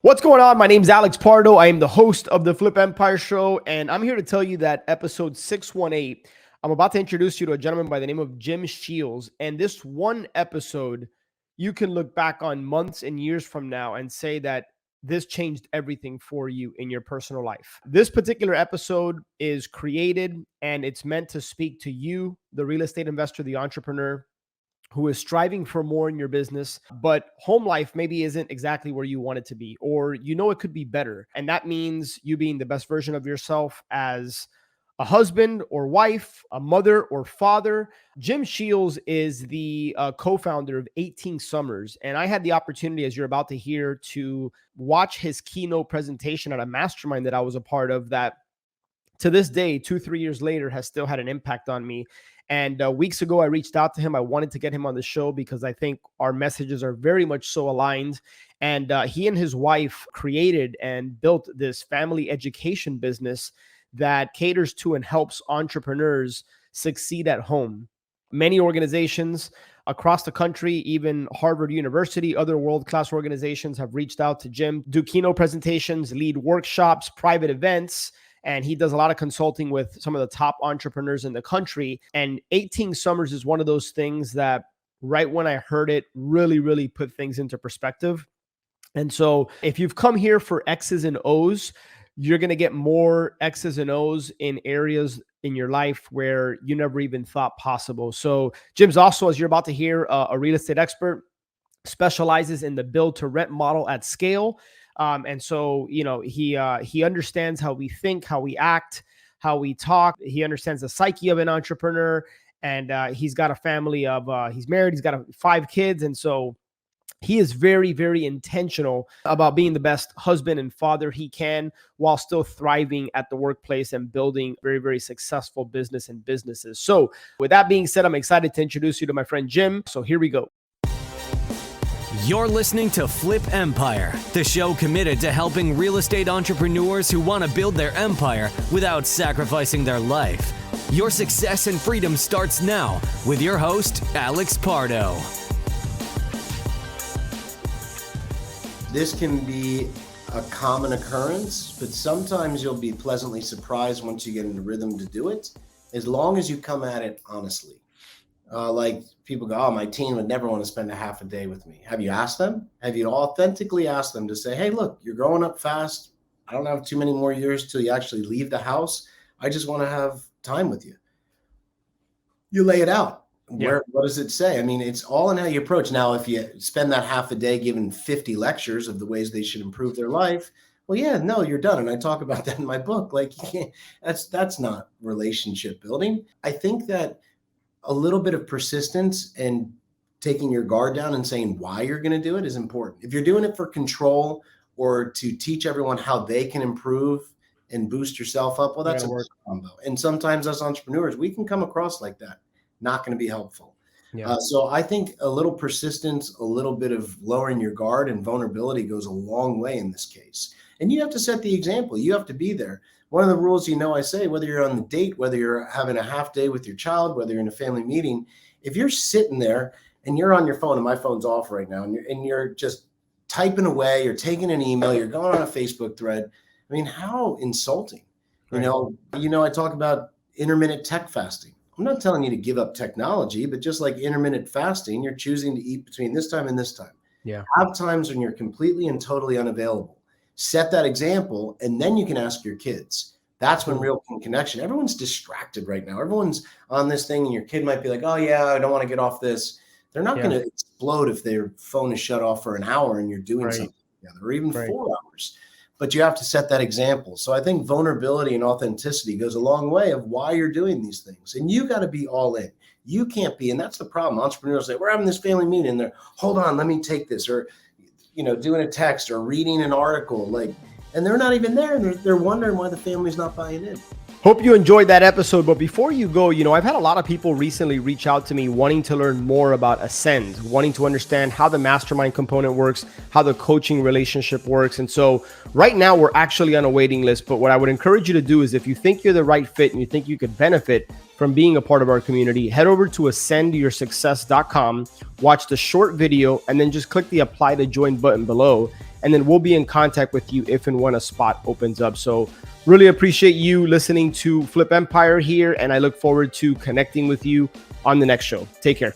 What's going on? My name's Alex Pardo. I am the host of the Flip Empire Show, and I'm here to tell you that episode 618, I'm about to introduce you to a gentleman by the name of Jim Shields. And this one episode, you can look back on months and years from now and say that this changed everything for you in your personal life. This particular episode is created and it's meant to speak to you, the real estate investor, the entrepreneur, who is striving for more in your business, but home life maybe isn't exactly where you want it to be, or it could be better. And that means you being the best version of yourself as a husband or wife, a mother or father. Jim Shields is the co-founder of 18 Summers. And I had the opportunity, as you're about to hear, to watch his keynote presentation at a mastermind that I was a part of that to this day, 2-3 years later, has still had an impact on me. And weeks ago, I reached out to him. I wanted to get him on the show because I think our messages are very much so aligned. And he and his wife created and built this family education business that caters to and helps entrepreneurs succeed at home. Many organizations across the country, even Harvard University, other world-class organizations have reached out to Jim, do keynote presentations, lead workshops, private events. And he does a lot of consulting with some of the top entrepreneurs in the country. And 18 Summers is one of those things that right when I heard it, really put things into perspective. And so if you've come here for X's and O's, you're going to get more X's and O's in areas in your life where you never even thought possible. So Jim's also, as you're about to hear, a real estate expert, specializes in the build to rent model at scale. And so, he understands how we think, how we act, how we talk. He understands the psyche of an entrepreneur, and he's got a family of, he's married, he's got 5 kids. And so he is very intentional about being the best husband and father he can while still thriving at the workplace and building very successful businesses. So with that being said, I'm excited to introduce you to my friend Jim. So here we go. You're listening to Flip Empire, the show committed to helping real estate entrepreneurs who want to build their empire without sacrificing their life. Your success and freedom starts now with your host, Alex Pardo. This can be a common occurrence, but sometimes you'll be pleasantly surprised once you get in the rhythm to do it, as long as you come at it honestly. Like people go, oh, my teen would never want to spend a half a day with me. Have you asked them? Have you authentically asked them to say, hey, look, you're growing up fast. I don't have too many more years till you actually leave the house. I just want to have time with you. You lay it out. Yeah. What does it say? I mean, it's all in how you approach. Now, if you spend that half a day giving 50 lectures of the ways they should improve their life, well, yeah, no, you're done. And I talk about that in my book. Like, you can't, that's not relationship building. I think that a little bit of persistence and taking your guard down and saying why you're going to do it is important. If you're doing it for control or to teach everyone how they can improve and boost yourself up, well, that's a combo. And sometimes us entrepreneurs, we can come across like that. Not going to be helpful. Yeah. So I think a little persistence, a little bit of lowering your guard and vulnerability goes a long way in this case. And you have to set the example. You have to be there. One of the rules, I say, whether you're on the date, whether you're having a half day with your child, whether you're in a family meeting, if you're sitting there and you're on your phone, and my phone's off right now, and you're just typing away, you're taking an email, you're going on a Facebook thread. I mean, how insulting. Right. I talk about intermittent tech fasting. I'm not telling you to give up technology, but just like intermittent fasting, you're choosing to eat between this time and this time. Yeah. Have times when you're completely and totally unavailable. Set that example, and then you can ask your kids. That's when real connection. Everyone's distracted right now. Everyone's on this thing, and your kid might be like, oh, yeah, I don't want to get off this. They're not going to explode if their phone is shut off for an hour and you're doing something together, or even 4 hours. But you have to set that example. So I think vulnerability and authenticity goes a long way of why you're doing these things. And you got to be all in. You can't be, and that's the problem. Entrepreneurs say, we're having this family meeting, and they're, hold on, let me take this, or doing a text or reading an article, and they're not even there. And they're wondering why the family's not buying in. Hope you enjoyed that episode. But before you go, I've had a lot of people recently reach out to me wanting to learn more about Ascend, wanting to understand how the mastermind component works, how the coaching relationship works. And so right now we're actually on a waiting list. But what I would encourage you to do is, if you think you're the right fit and you think you could benefit from being a part of our community, head over to ascendyoursuccess.com, watch the short video, and then just click the apply to join button below. and then we'll be in contact with you if and when a spot opens up. So really appreciate you listening to Flip Empire here, and I look forward to connecting with you on the next show. Take care.